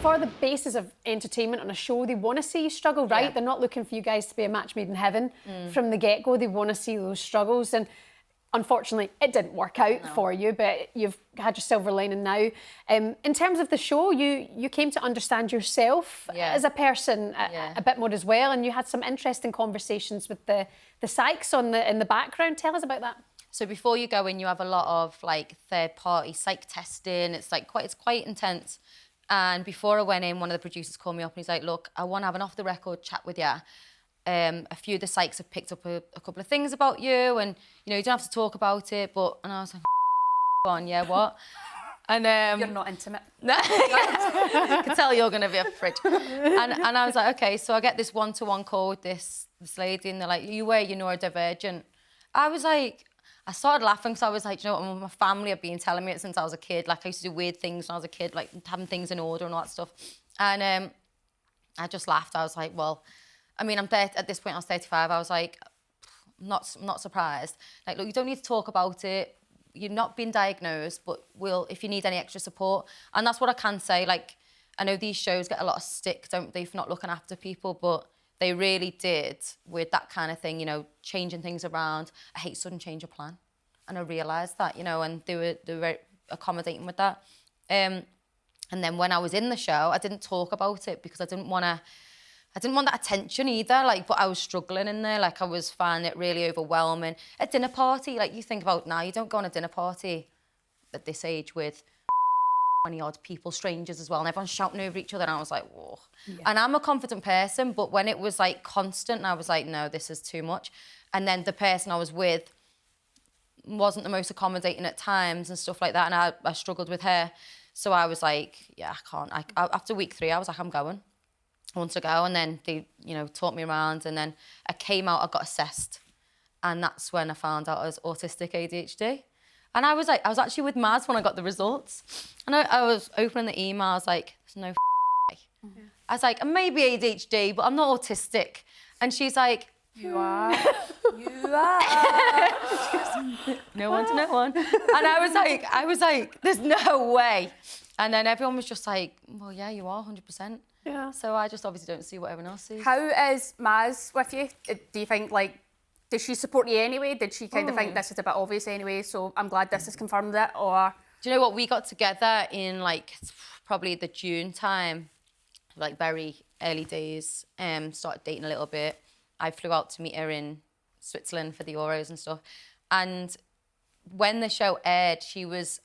For the basis of entertainment on a show, they want to see you struggle, right? Yeah. They're not looking for you guys to be a match made in heaven from the get-go. They want to see those struggles. And unfortunately, it didn't work out for you, but you've had your silver lining now. In terms of the show, you came to understand yourself as a person a bit more as well, and you had some interesting conversations with the psychs in the background. Tell us about that. So before you go in, you have a lot of like third-party psych testing. It's quite intense. And before I went in, one of the producers called me up and he's like, look, I want to have an off-the-record chat with you. A few of the psychs have picked up a couple of things about you and, you know, you don't have to talk about it, but... And I was like, on, yeah, what? And you're not intimate. I could tell you're going to be a fridge. And I was like, okay, so I get this one-to-one call with this lady and they're like, you were, you're neurodivergent. I was like... I started laughing because I was like, you know what, my family have been telling me it since I was a kid. Like, I used to do weird things when I was a kid, like having things in order and all that stuff. And I just laughed. I was like, well, I mean, at this point, I was 35. I was like, not surprised. Like, look, you don't need to talk about it. You've not been diagnosed, but if you need any extra support. And that's what I can say. Like, I know these shows get a lot of stick, don't they, for not looking after people, but they really did with that kind of thing, you know, changing things around. I hate sudden change of plan. And I realised that, you know, and they were very accommodating with that. And then when I was in the show, I didn't talk about it because I didn't want that attention either, like, but I was struggling in there, like I was finding it really overwhelming. A dinner party, like you think about now, you don't go on a dinner party at this age with 20 odd people, strangers as well, and everyone's shouting over each other, and I was like, whoa. Yeah. And I'm a confident person, but when it was like constant, I was like, no, this is too much. And then the person I was with wasn't the most accommodating at times and stuff like that, and I struggled with her. So I was like, yeah, I can't. After week 3, I was like, I'm going. I want to go. And then they, you know, taught me around, and then I came out, I got assessed, and that's when I found out I was autistic ADHD. And I was actually with Maz when I got the results. And I was opening the email, I was like, there's no way. Yeah. I was like, I may be ADHD, but I'm not autistic. And she's like, you are. You are. No one to no one. And I was like, there's no way. And then everyone was just like, well, yeah, you are 100%. Yeah. So I just obviously don't see what everyone else sees. How is Maz with you? Do you think, like, did she support you anyway? Did she kind of think this is a bit obvious anyway, so I'm glad this has confirmed it, or...? Do you know what? We got together in, like, probably the June time, like, very early days, started dating a little bit. I flew out to meet her in Switzerland for the Euros and stuff. And when the show aired,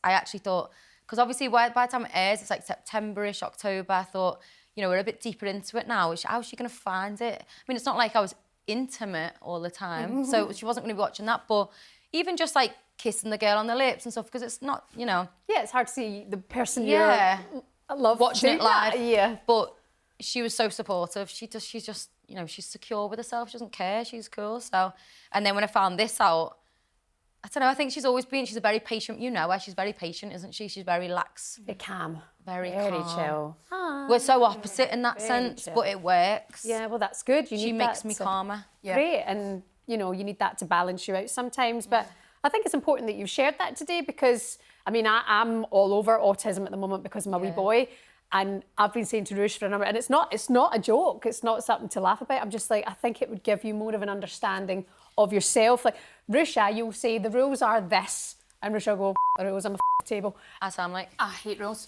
I actually thought, because obviously by the time it airs, it's like September-ish, October, I thought, you know, we're a bit deeper into it now. How's she going to find it? I mean, it's not like I was intimate all the time, so she wasn't going to be watching that, but even just like kissing the girl on the lips and stuff, because it's not, you know. Yeah, it's hard to see the person I love watching it live. Yeah. But she was so supportive. She's just you know, she's secure with herself. She doesn't care. She's cool. So, and then when I found this out, I don't know, I think she's a very patient, you know her, she's very patient, isn't she? She's very lax. Very calm. Very calm. Chill. We're so opposite in that sense, chill. but it works. Yeah, well, that's good. She makes me calmer. Yeah. Great, and, you know, you need that to balance you out sometimes. But I think it's important that you've shared that today because, I mean, I'm all over autism at the moment because of my wee boy. And I've been saying to Ruesha for a number, and it's not a joke, it's not something to laugh about. I'm just like, I think it would give you more of an understanding of yourself. Like, Ruesha, you'll say the rules are this, and Ruesha will go, the rules on the table. As I'm like, I hate rules.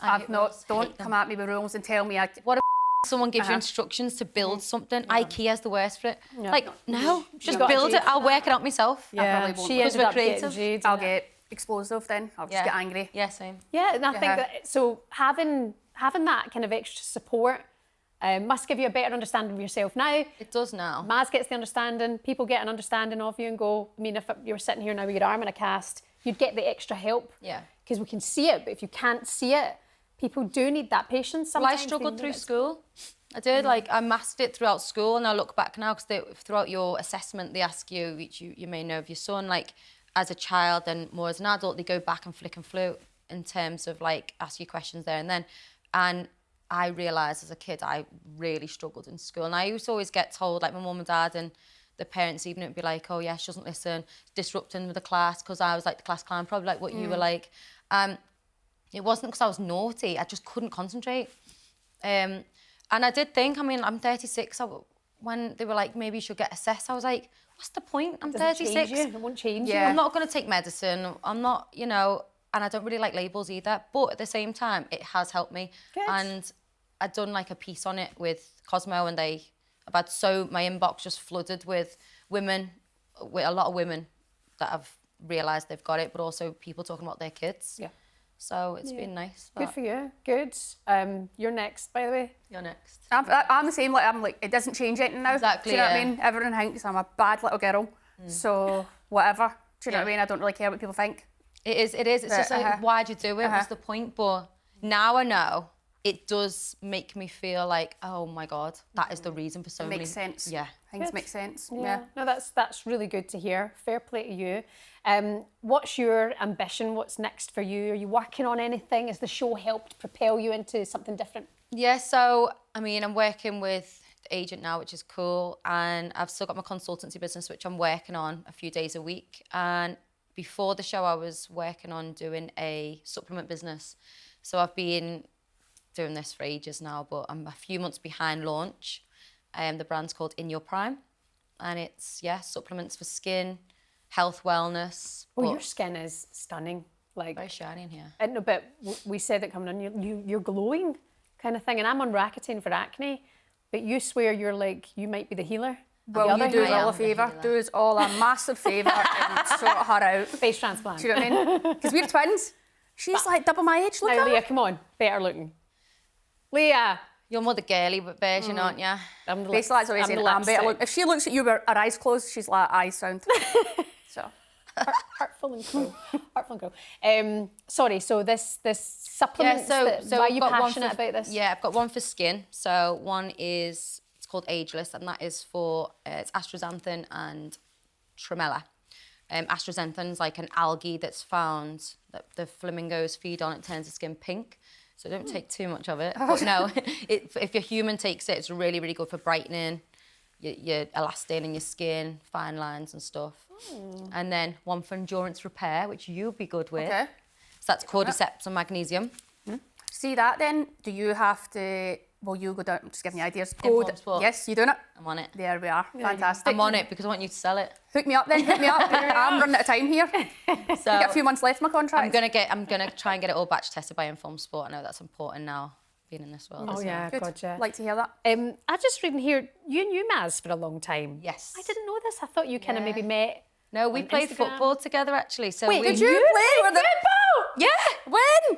Don't come at me with rules and tell me what if someone gives you instructions to build something? IKEA's the worst for it. Like, no, just build it. I'll work it out myself. Yeah, I probably won't. she ended up getting Jade. I'll get explosive then. I'll just get angry. Yeah, same. Yeah, and I think that, so having that kind of extra support must give you a better understanding of yourself now. It does now. Maz gets the understanding, people get an understanding of you and go, I mean, if you were sitting here now with your arm in a cast, you'd get the extra help. Yeah. Because we can see it, but if you can't see it, people do need that patience sometimes. Well, I struggled through school. I did, like, I masked it throughout school, and I look back now, because throughout your assessment, they ask you, which you may know of your son, like, as a child and more as an adult, they go back and flick and float in terms of, like, ask you questions there and then. And I realised as a kid, I really struggled in school. And I used to always get told, like my mum and dad and the parents even, it'd be like, oh yeah, she doesn't listen, disrupting with the class, because I was like the class clown, probably like what you were like. It wasn't because I was naughty, I just couldn't concentrate. And I did think, I mean, I'm 36, when they were like, maybe you should get assessed, I was like, what's the point? I'm 36. It won't change you. I'm not going to take medicine. I'm not, you know, and I don't really like labels either. But at the same time, it has helped me. Good. And I'd done like a piece on it with Cosmo, and my inbox just flooded with women, with a lot of women that have realised they've got it, but also people talking about their kids. Yeah. So it's been nice. Good for you. Good. You're next, by the way. You're next. I'm the same. Like, I'm like, it doesn't change anything now. Exactly. Do you know what I mean? Everyone thinks I'm a bad little girl. So whatever. Do you know what I mean? I don't really care what people think. It is. It's just like, why'd you do it? What's the point? But now I know it does make me feel like, oh my God, that is the reason for so many. Makes sense. Yeah. Things make sense. Yeah. No, that's really good to hear. Fair play to you. What's your ambition? What's next for you? Are you working on anything? Has the show helped propel you into something different? Yeah, so, I mean, I'm working with the agent now, which is cool. And I've still got my consultancy business, which I'm working on a few days a week. And before the show, I was working on doing a supplement business. So I've been doing this for ages now, but I'm a few months behind launch. The brand's called In Your Prime. And it's, supplements for skin, health, wellness. Oh, your skin is stunning. Like, very shiny in here. No, but we said that coming on, you're glowing kind of thing. And I'm on Roaccutane for acne, but you swear you're like, you might be the healer. Well, you do us all a favour. Do us all a massive favour and sort her out. Face transplant. Do you know what I mean? Because we're twins. She's like double my age. Look at her. Leah, come on. Better looking. Leah. You're more the girly version, aren't you? Basically, that's what I say. I'm better look. If she looks at you with her eyes closed, she's like, eyes sound. So. Artful and cool. Artful and cool. Sorry, so this supplement, so why are you passionate about this? Yeah, I've got one for skin. So one is, it's called Ageless, and that is for, it's astaxanthin and tremella. Astaxanthin is like an algae that's found that the flamingos feed on. It turns the skin pink. So don't take too much of it. But no, if your human takes it, it's really, really good for brightening, your elastin in your skin, fine lines and stuff. And then one for endurance repair, which you'll be good with. Okay. So that's cordyceps and magnesium. See that then? Do you have to, well, you go down, I'm just giving you ideas. talkSPORT. Yes, you doing it? I'm on it. There we are. Fantastic. I'm on it because I want you to sell it. Hook me up then, hook me up. I'm running out of time here. So I've got a few months left in my contract. I'm gonna try and get it all batch tested by talkSPORT. I know that's important now, being in this world. Oh, isn't yeah, it? gotcha. Like to hear that. I just reading here, you knew Maz for a long time. Yes. I didn't know this. I thought you kind of maybe met. No, we played Instagram. football together actually. So Wait, we did you play with football? Yeah. When? What?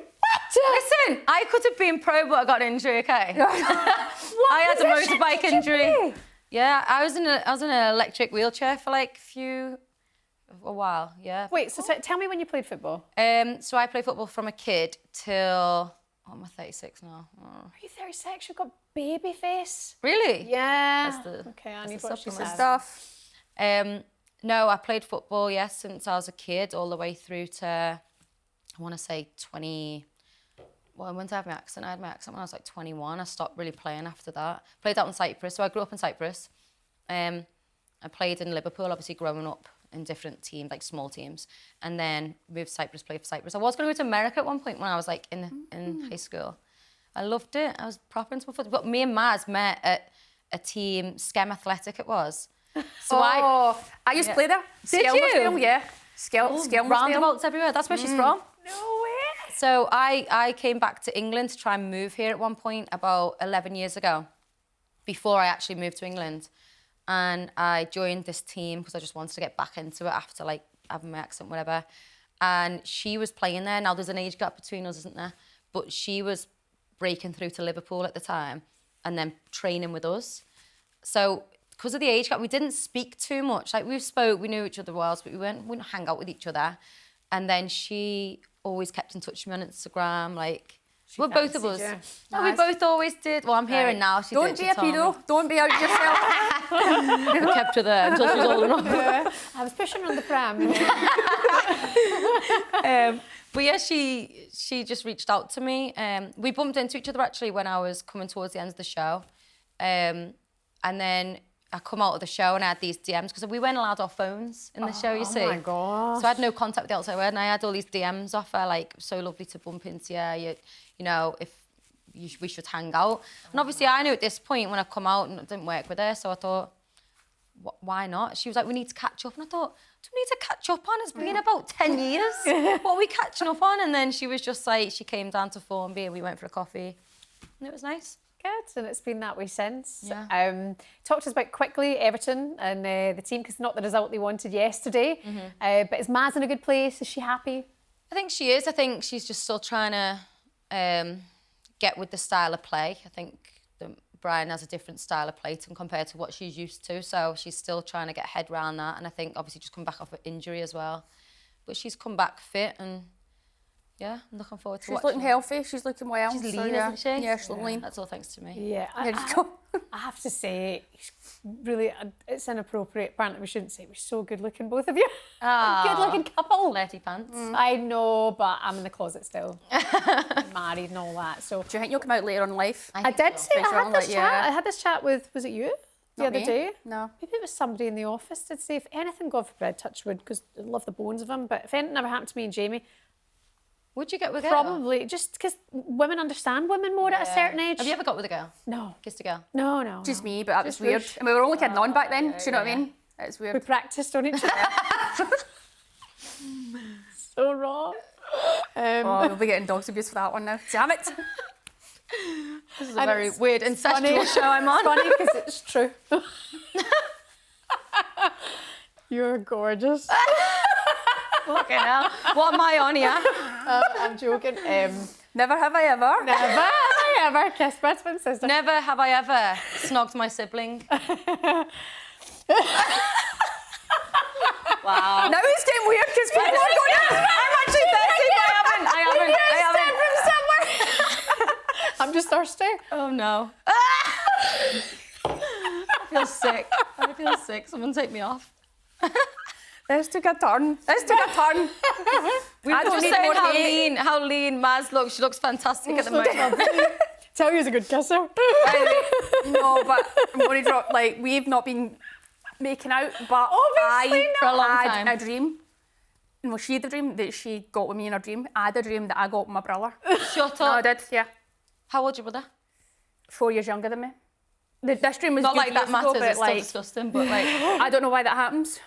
Listen, I could have been pro, but I got an injury. Okay. I had a motorbike injury. Yeah, I was in an electric wheelchair for like a while. Yeah. Wait, so tell me when you played football. So I played football from a kid till What am I, 36 now? Oh. Are you 36? You've got baby face. Really? Yeah. That's okay, I that's need the what she supplement. says. Stuff. No, I played football, yes, since I was a kid, all the way through to, I want to say 20... Well, when did I have my accent? I had my accent when I was like 21. I stopped really playing after that. Played out in Cyprus, so I grew up in Cyprus. I played in Liverpool, obviously growing up in different teams, like small teams, and then moved to Cyprus, played for Cyprus. I was going to go to America at one point when I was like in high school. I loved it. I was proper into football. But me and Maz met at a team, Skem Athletic it was. So I used to play there. Did you? Yeah. Skelmersdale. Roundabouts everywhere. That's where she's from. No way. So I came back to England to try and move here at one point about 11 years ago, before I actually moved to England. And I joined this team because I just wanted to get back into it after like having my accent, whatever. And she was playing there. Now there's an age gap between us, isn't there? But she was breaking through to Liverpool at the time and then training with us. So because of the age gap, we didn't speak too much. Like we spoke, we knew each other well, but we wouldn't hang out with each other. And then she always kept in touch with me on Instagram, like, well, both of us. No, we both always did. Well, I'm hearing now. She Don't be a pedo. Don't be out yourself. I kept her there until she was old enough. Yeah. I was pushing her on the pram. But yeah, she just reached out to me. We bumped into each other actually when I was coming towards the end of the show. And then I come out of the show and I had these DMs because we weren't allowed our phones in the show, you see. Oh my gosh. So I had no contact with the outside world and I had all these DMs off her, like, so lovely to bump into you, you know, if we should hang out. And obviously I knew at this point when I come out and it didn't work with her, so I thought, why not? She was like, we need to catch up. And I thought, do we need to catch up on? It's been about 10 years. What are we catching up on? And then she was just like, she came down to Formby and we went for a coffee. And it was nice. Good, and it's been that way since. Yeah. Talk to us about quickly Everton and the team, because not the result they wanted yesterday. But is Maz in a good place? Is she happy? I think she is. I think she's just still trying to get with the style of play. I think that Brian has a different style of play compared to what she's used to. So she's still trying to get her head around that. And I think obviously just come back off an injury as well. But she's come back fit and yeah, I'm looking forward to watching. She's looking healthy, she's looking well. She's lean, yeah. isn't she? Yeah, she's lean. That's all thanks to me. Yeah, There you go. I have to say, really, it's inappropriate. Apparently, we shouldn't say we're so good looking, both of you. Good looking couple. Flirty pants. I know, but I'm in the closet still. I'm married and all that. So Do you think you'll come out later in life? I did say Later on, like, yeah. I had this chat with, was it you? The Not other me. day? No. Maybe it was somebody in the office did say, if anything, God forbid, touch wood, because I love the bones of him, but if anything ever happened to me and Jamie, Would you get with a girl? probably just because women understand women more at a certain age. Have you ever got with a girl? No. Kissed a girl? No. Just me, but that was Just weird. Ruesha. And we were only kidding on back then, do you know what I mean? It's We weird. practiced on each other. So wrong. Oh, we'll be getting dogs abuse for that one now. Damn it. This is a very weird incestual show I'm on. It's funny because it's true. You're gorgeous. Fucking hell. What am I on here? I'm joking. Never have I ever. Never have I ever kissed my twin sister. Never have I ever snogged my sibling. Wow. Now it's getting weird because people are going, I'm actually thirsty, but I haven't. I'm just thirsty. Oh no. I feel sick. I feel sick. Someone take me off. This took a turn. We were just saying how lean Maz looks. She looks fantastic at the moment. Tell you, he's a good kisser. No, but I'm going to drop, like, we've not been making out, but Obviously for a long I time. had a dream. Well, she had a dream that she got with me in her dream. I had a dream that I got with my brother. Shut No, I up. did, yeah. How old's your brother? 4 years younger than me. This dream was Not good like that years ago, matters. but It's still like, disgusting, but like. I don't know why that happens.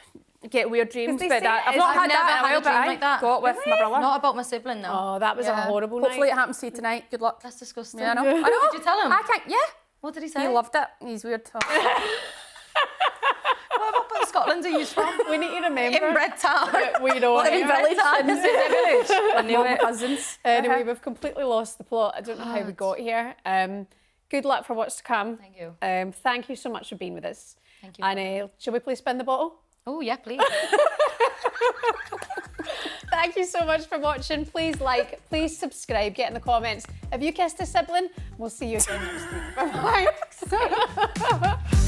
Get weird dreams, they but say that, it I've is- not I've had never that in a had a while, but dream I like that. got with my brother. Not about my sibling though. Oh, that was a horrible Hopefully night. it happens to you tonight. Good luck. That's disgusting. Yeah, I know. I know. Did you tell him? I can't. Yeah. What did he say? He loved it. He's weird. What part of Scotland are you from? We need to remember. Inbred town. We don't. What, Inbred town? Is it a village? I knew it. Cousins. Anyway, we've completely lost the plot. I don't know how we got here. Good luck for what's to come. Thank you. Thank you so much for being with us. Thank you. And shall we please spin the bottle? Oh, yeah, please. Thank you so much for watching. Please like, please subscribe, get in the comments. Have you kissed a sibling? We'll see you again next week. Bye-bye.